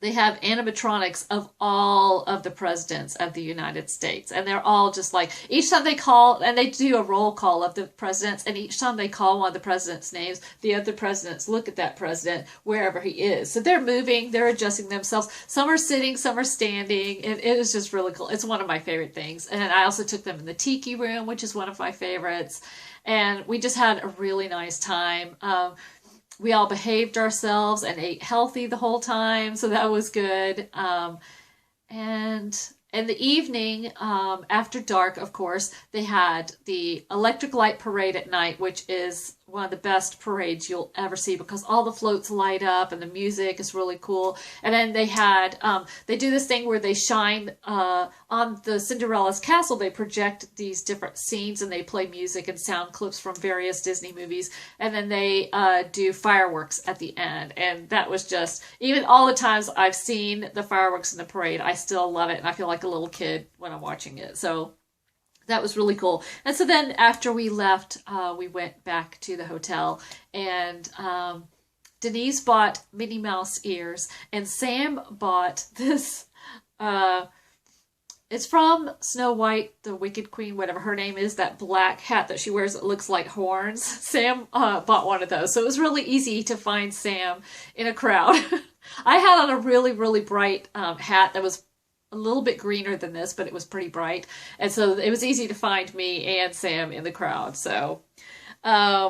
they have animatronics of all of the presidents of the United States. And they're all just like, each time they call, and they do a roll call of the presidents, and each time they call one of the president's names, the other presidents look at that president wherever he is. So they're moving, they're adjusting themselves. Some are sitting, some are standing. And it is just really cool. It's one of my favorite things. And I also took them in the Tiki Room, which is one of my favorites. And we just had a really nice time. We all behaved ourselves and ate healthy the whole time, so that was good. And in the evening, after dark, of course, they had the Electric Light Parade at night, which is one of the best parades you'll ever see because all the floats light up and the music is really cool. And then they had, they do this thing where they shine on the Cinderella's castle. They project these different scenes and they play music and sound clips from various Disney movies. And then they do fireworks at the end. And that was just, even all the times I've seen the fireworks in the parade, I still love it. And I feel like a little kid when I'm watching it. So that was really cool. And so then after we left, we went back to the hotel and Denise bought Minnie Mouse ears and Sam bought this, it's from Snow White, the Wicked Queen, whatever her name is, that black hat that she wears that looks like horns. Sam bought one of those. So it was really easy to find Sam in a crowd. I had on a really, really bright hat that was a little bit greener than this, but it was pretty bright. And so it was easy to find me and Sam in the crowd. So I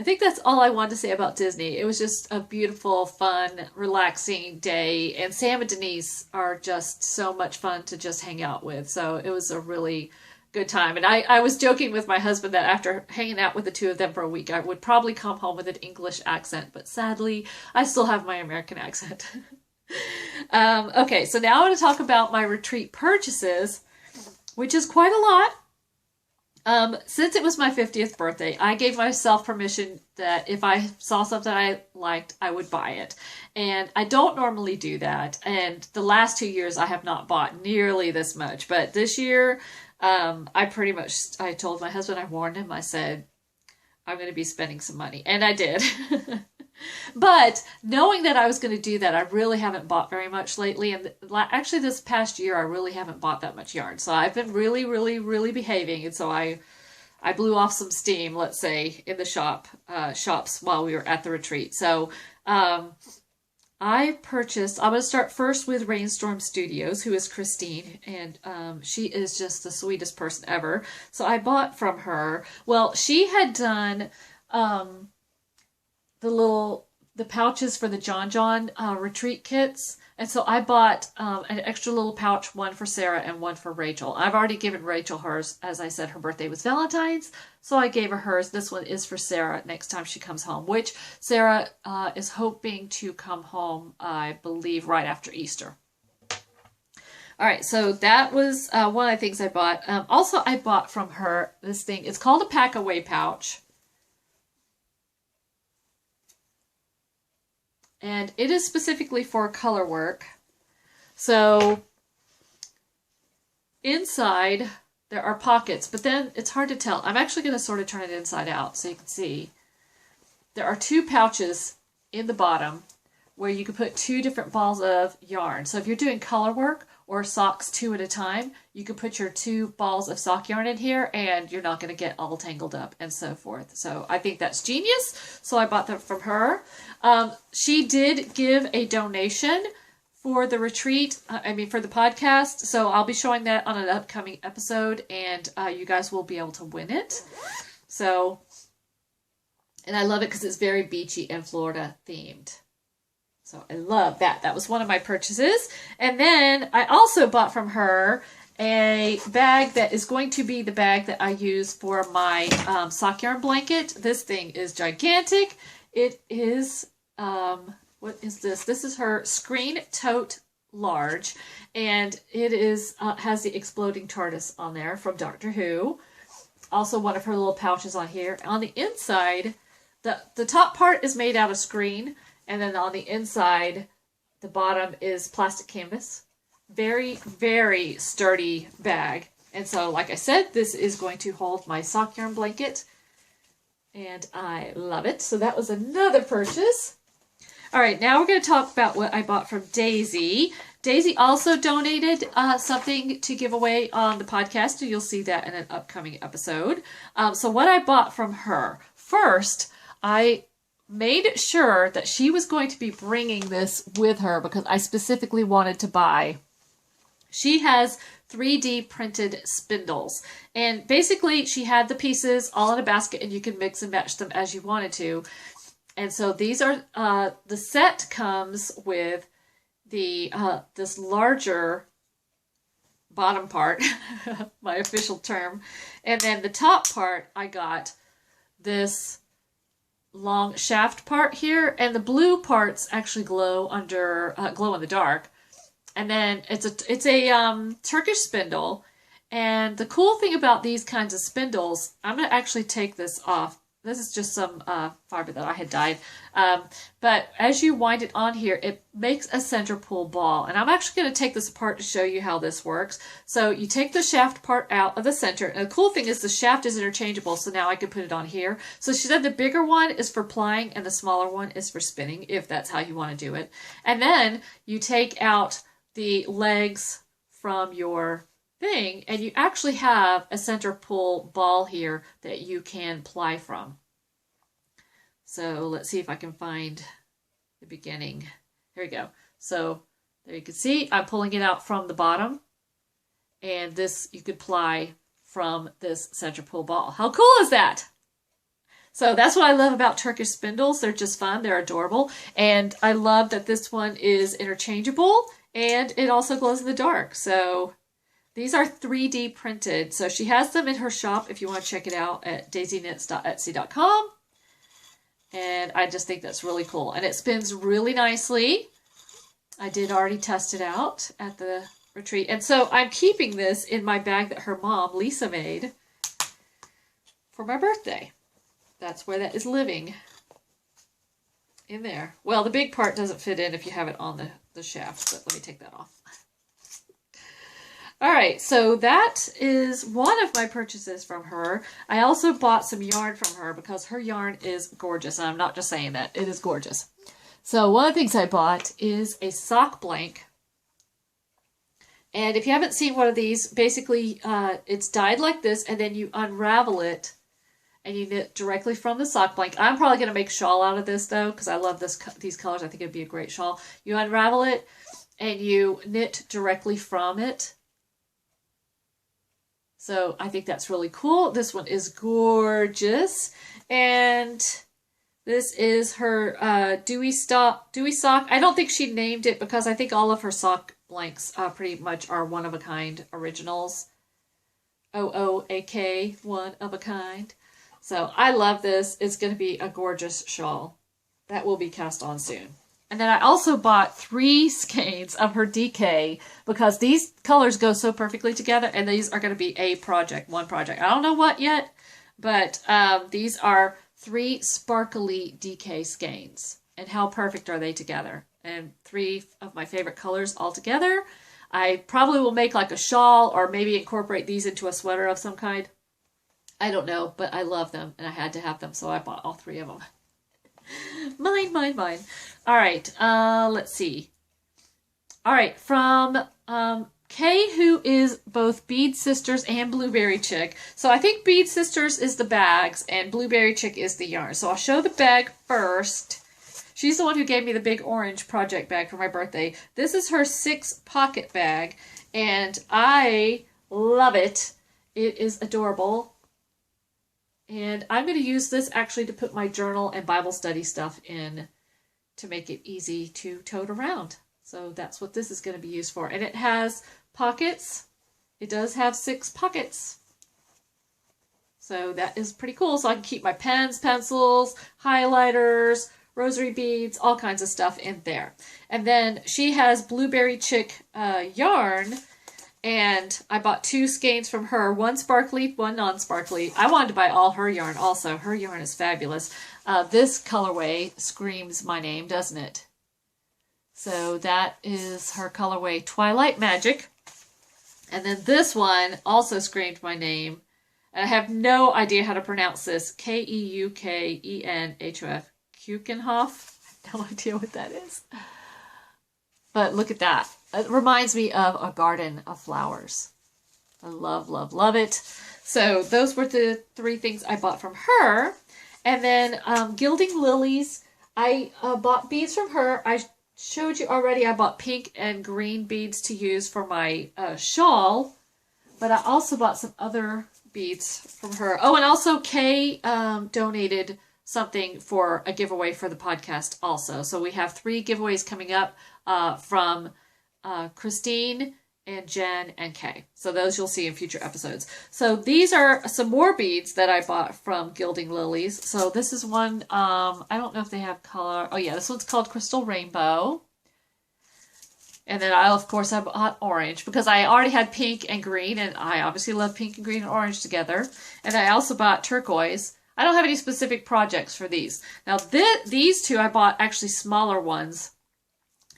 think that's all I wanted to say about Disney. It was just a beautiful, fun, relaxing day. And Sam and Denise are just so much fun to just hang out with. So it was a really good time. And I was joking with my husband that after hanging out with the two of them for a week, I would probably come home with an English accent. But sadly, I still have my American accent. Okay, so now I want to talk about my retreat purchases, which is quite a lot. Since it was my 50th birthday, I gave myself permission that if I saw something I liked, I would buy it. And I don't normally do that. And the last 2 years, I have not bought nearly this much. But this year, I told my husband, I warned him, I said, I'm going to be spending some money. And I did. But knowing that I was going to do that, I really haven't bought very much lately. And actually, this past year, I really haven't bought that much yarn. So I've been really, really, really behaving. And so I blew off some steam, let's say, in the shops while we were at the retreat. So I'm going to start first with Rainstorm Studios, who is Christine, and she is just the sweetest person ever. So I bought from her. Well, she had done the pouches for the John retreat kits. And so I bought an extra little pouch, one for Sarah and one for Rachel. I've already given Rachel hers. As I said, her birthday was Valentine's, so I gave her hers. This one is for Sarah next time she comes home, which Sarah is hoping to come home, I believe, right after Easter. All right, so that was one of the things I bought. Also, I bought from her this thing. It's called a pack-away pouch. And it is specifically for color work. So inside there are pockets, but then it's hard to tell. I'm actually going to sort of turn it inside out so you can see. There are two pouches in the bottom where you can put two different balls of yarn. So if you're doing color work or socks 2 at a time, you can put your 2 balls of sock yarn in here and you're not going to get all tangled up and so forth. So I think that's genius. So I bought them from her. She did give a donation for the retreat, for the podcast. So I'll be showing that on an upcoming episode and you guys will be able to win it. So, and I love it because it's very beachy and Florida themed. So I love that. That was one of my purchases. And then I also bought from her a bag that is going to be the bag that I use for my sock yarn blanket. This thing is gigantic. It is, what is this? This is her Screen Tote Large. And it is has the exploding TARDIS on there from Doctor Who. Also one of her little pouches on here. On the inside, the top part is made out of screen. And then on the inside, the bottom is plastic canvas. Very, very sturdy bag. And so, like I said, this is going to hold my sock yarn blanket. And I love it. So that was another purchase. All right, now we're going to talk about what I bought from Daisy. Daisy also donated something to give away on the podcast. And you'll see that in an upcoming episode. So what I bought from her. First, I made sure that she was going to be bringing this with her because I specifically wanted to buy. She has 3D printed spindles. And basically she had the pieces all in a basket and you can mix and match them as you wanted to. And so these are, the set comes with the this larger bottom part, my official term. And then the top part, I got this long shaft part here, and the blue parts actually glow under glow in the dark. And then it's a Turkish spindle, and the cool thing about these kinds of spindles, I'm gonna actually take this off. This is just some fiber that I had dyed. But as you wind it on here, it makes a center pull ball. And I'm actually going to take this apart to show you how this works. So you take the shaft part out of the center. And the cool thing is the shaft is interchangeable. So now I can put it on here. So she said the bigger one is for plying and the smaller one is for spinning, if that's how you want to do it. And then you take out the legs from your thing, and you actually have a center pull ball here that you can ply from. So let's see if I can find the beginning. Here we go. So there you can see I'm pulling it out from the bottom, and this you could ply from this center pull ball. How cool is that? So that's what I love about Turkish spindles. They're just fun. They're adorable. And I love that this one is interchangeable and it also glows in the dark. So these are 3D printed. So she has them in her shop if you want to check it out at daisyknits.etsy.com. And I just think that's really cool. And it spins really nicely. I did already test it out at the retreat. And so I'm keeping this in my bag that her mom, Lisa, made for my birthday. That's where that is living. In there. Well, the big part doesn't fit in if you have it on the shaft, but let me take that off. All right, so that is one of my purchases from her. I also bought some yarn from her because her yarn is gorgeous. And I'm not just saying that. It is gorgeous. So one of the things I bought is a sock blank. And if you haven't seen one of these, basically it's dyed like this, and then you unravel it and you knit directly from the sock blank. I'm probably going to make a shawl out of this, though, because I love these colors. I think it'd be a great shawl. You unravel it and you knit directly from it. So I think that's really cool. This one is gorgeous. And this is her Dewy Sock. I don't think she named it because I think all of her sock blanks pretty much are one-of-a-kind originals. OOAK, one of a kind. So I love this. It's going to be a gorgeous shawl that will be cast on soon. And then I also bought 3 skeins of her DK because these colors go so perfectly together, and these are going to be one project. I don't know what yet, but these are 3 sparkly DK skeins. And how perfect are they together? And 3 of my favorite colors all together. I probably will make like a shawl or maybe incorporate these into a sweater of some kind. I don't know, but I love them and I had to have them, so I bought all 3 of them. Mine. All right, let's see. All right, from Kay, who is both Bead Sisters and Blueberry Chick. So I think Bead Sisters is the bags and Blueberry Chick is the yarn. So I'll show the bag first. She's the one who gave me the big orange project bag for my birthday. This is her 6 pocket bag, and I love it. It is adorable. And I'm going to use this actually to put my journal and Bible study stuff in to make it easy to tote around. So that's what this is going to be used for. And it has pockets. It does have 6 pockets. So that is pretty cool. So I can keep my pens, pencils, highlighters, rosary beads, all kinds of stuff in there. And then she has Blueberry Chick yarn. And I bought 2 skeins from her, one sparkly, one non-sparkly. I wanted to buy all her yarn also. Her yarn is fabulous. This colorway screams my name, doesn't it? So that is her colorway Twilight Magic. And then this one also screamed my name. And I have no idea how to pronounce this. Keukenhof. Keukenhof? I have no idea what that is. But look at that. It reminds me of a garden of flowers. I love, love, love it. So those were the 3 things I bought from her. And then Gilding Lilies. I bought beads from her. I showed you already I bought pink and green beads to use for my shawl. But I also bought some other beads from her. Oh, and also Kay donated something for a giveaway for the podcast also. So we have 3 giveaways coming up from Christine and Jen and Kay. So those you'll see in future episodes. So these are some more beads that I bought from Gilding Lilies. So this is one, I don't know if they have color. Oh yeah, this one's called Crystal Rainbow. And then I, of course, I bought orange because I already had pink and green, and I obviously love pink and green and orange together. And I also bought turquoise. I don't have any specific projects for these. Now these 2 I bought actually smaller ones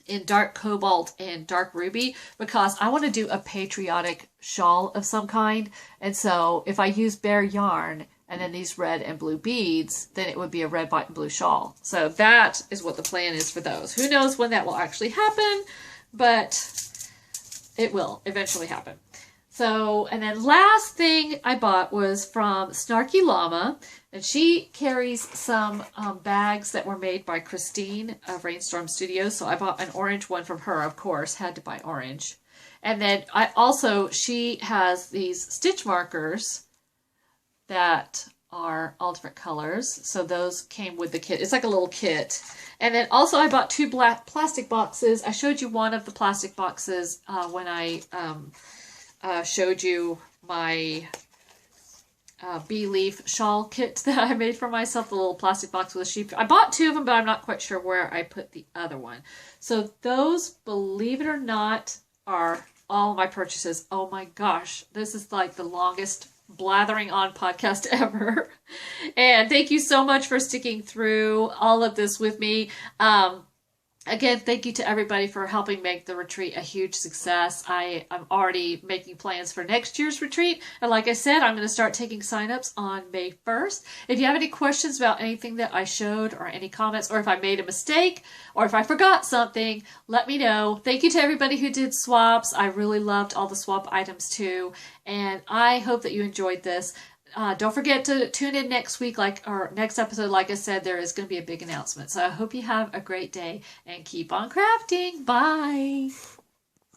in dark cobalt and dark ruby because I want to do a patriotic shawl of some kind. And so if I use bare yarn and then these red and blue beads, then it would be a red, white, and blue shawl. So that is what the plan is for those. Who knows when that will actually happen, but it will eventually happen. So, and then last thing I bought was from Snarky Llama, and she carries some bags that were made by Christine of Rainstorm Studios. So I bought an orange one from her, of course, had to buy orange. And then she has these stitch markers that are all different colors. So those came with the kit. It's like a little kit. And then also I bought 2 black plastic boxes. I showed you one of the plastic boxes when I showed you my bee leaf shawl kit that I made for myself, the little plastic box with a sheep. I bought 2 of them, but I'm not quite sure where I put the other one. So those, believe it or not, are all my purchases. Oh my gosh, this is like the longest blathering on podcast ever. And thank you so much for sticking through all of this with me. Again, thank you to everybody for helping make the retreat a huge success. I'm already making plans for next year's retreat. And like I said, I'm going to start taking signups on May 1st. If you have any questions about anything that I showed or any comments, or if I made a mistake or if I forgot something, let me know. Thank you to everybody who did swaps. I really loved all the swap items too. And I hope that you enjoyed this. Don't forget to tune in next week, or next episode. Like I said, there is going to be a big announcement. So I hope you have a great day and keep on crafting. Bye.